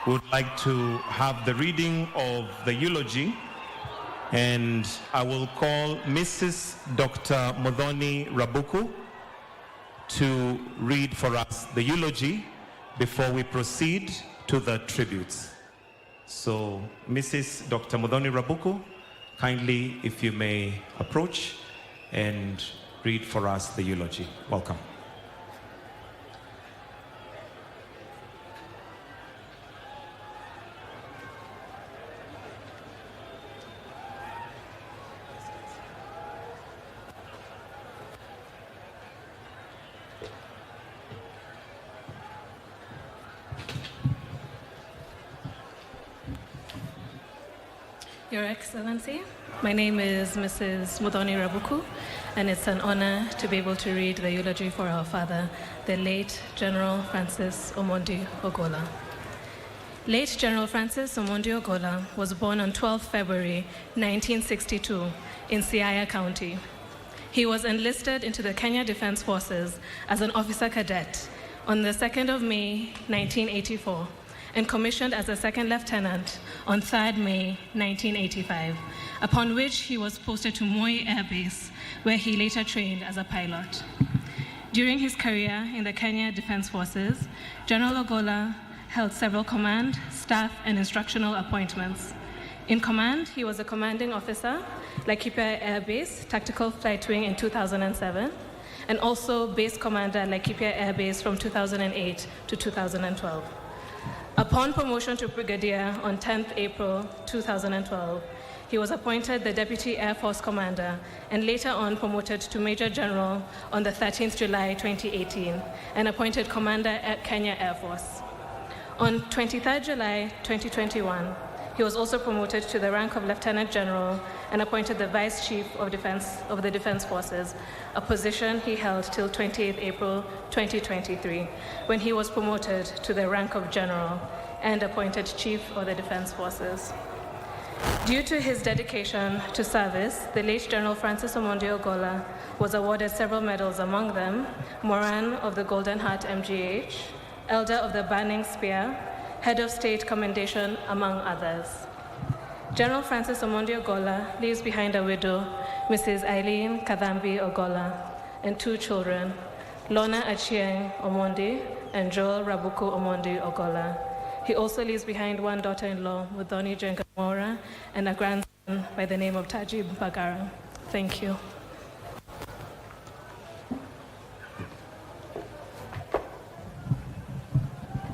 we would like to have the reading of the eulogy, and I will call Mrs. Dr. Muthoni Rabuku to read for us the eulogy before we proceed to the tributes. So, Mrs. Dr. Muthoni Rabuku, kindly, if you may approach and read for us the eulogy. Welcome. Your Excellency, my name is Mrs. Muthoni Rabuku, and it's an honor to be able to read the eulogy for our father, the late General Francis Omondi Ogola. Late General Francis Omondi Ogola was born on 12 February 1962 in Siaya County. He was enlisted into the Kenya Defense Forces as an officer cadet on the 2nd of May 1984 and commissioned as a second lieutenant on 3rd May 1985, upon which he was posted to Moi Air Base, where he later trained as a pilot. During his career in the Kenya Defense Forces, General Ogola held several command, staff, and instructional appointments. In command, he was a commanding officer, Laikipia Air Base, Tactical Flight Wing in 2007, and also base commander, Laikipia Air Base from 2008 to 2012. Upon promotion to brigadier on 10th April 2012, he was appointed the Deputy Air Force Commander and later on promoted to Major General on the 13th July 2018 and appointed Commander at Kenya Air Force. On 23rd July 2021, he was also promoted to the rank of Lieutenant General and appointed the Vice Chief of the Defense Forces, a position he held till 28th April 2023, when he was promoted to the rank of General and appointed Chief of the Defense Forces. Due to his dedication to service, the late General Francis Omondi Ogola was awarded several medals, among them Moran of the Golden Heart MGH, Elder of the Burning Spear, Head of State Commendation, among others. General Francis Omondi Ogola leaves behind a widow, Mrs. Eileen Kadhambi Ogola, and 2 children, Lorna Achieng Omondi and Joel Rabuku Omondi Ogola. He also leaves behind 1 daughter-in-law, Muthoni Jengamora, and a grandson by the name of Tajib Bagara. Thank you.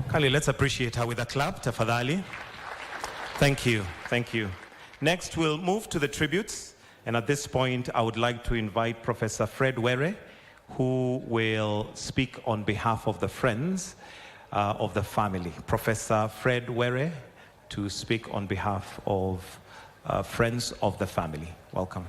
Kali, let's appreciate her with a clap, tafadhali. Thank you, thank you. Next, we'll move to the tributes. And at this point, I would like to invite Professor Fred Were, who will speak on behalf of the friends of the family. Professor Fred Were to speak on behalf of friends of the family. Welcome.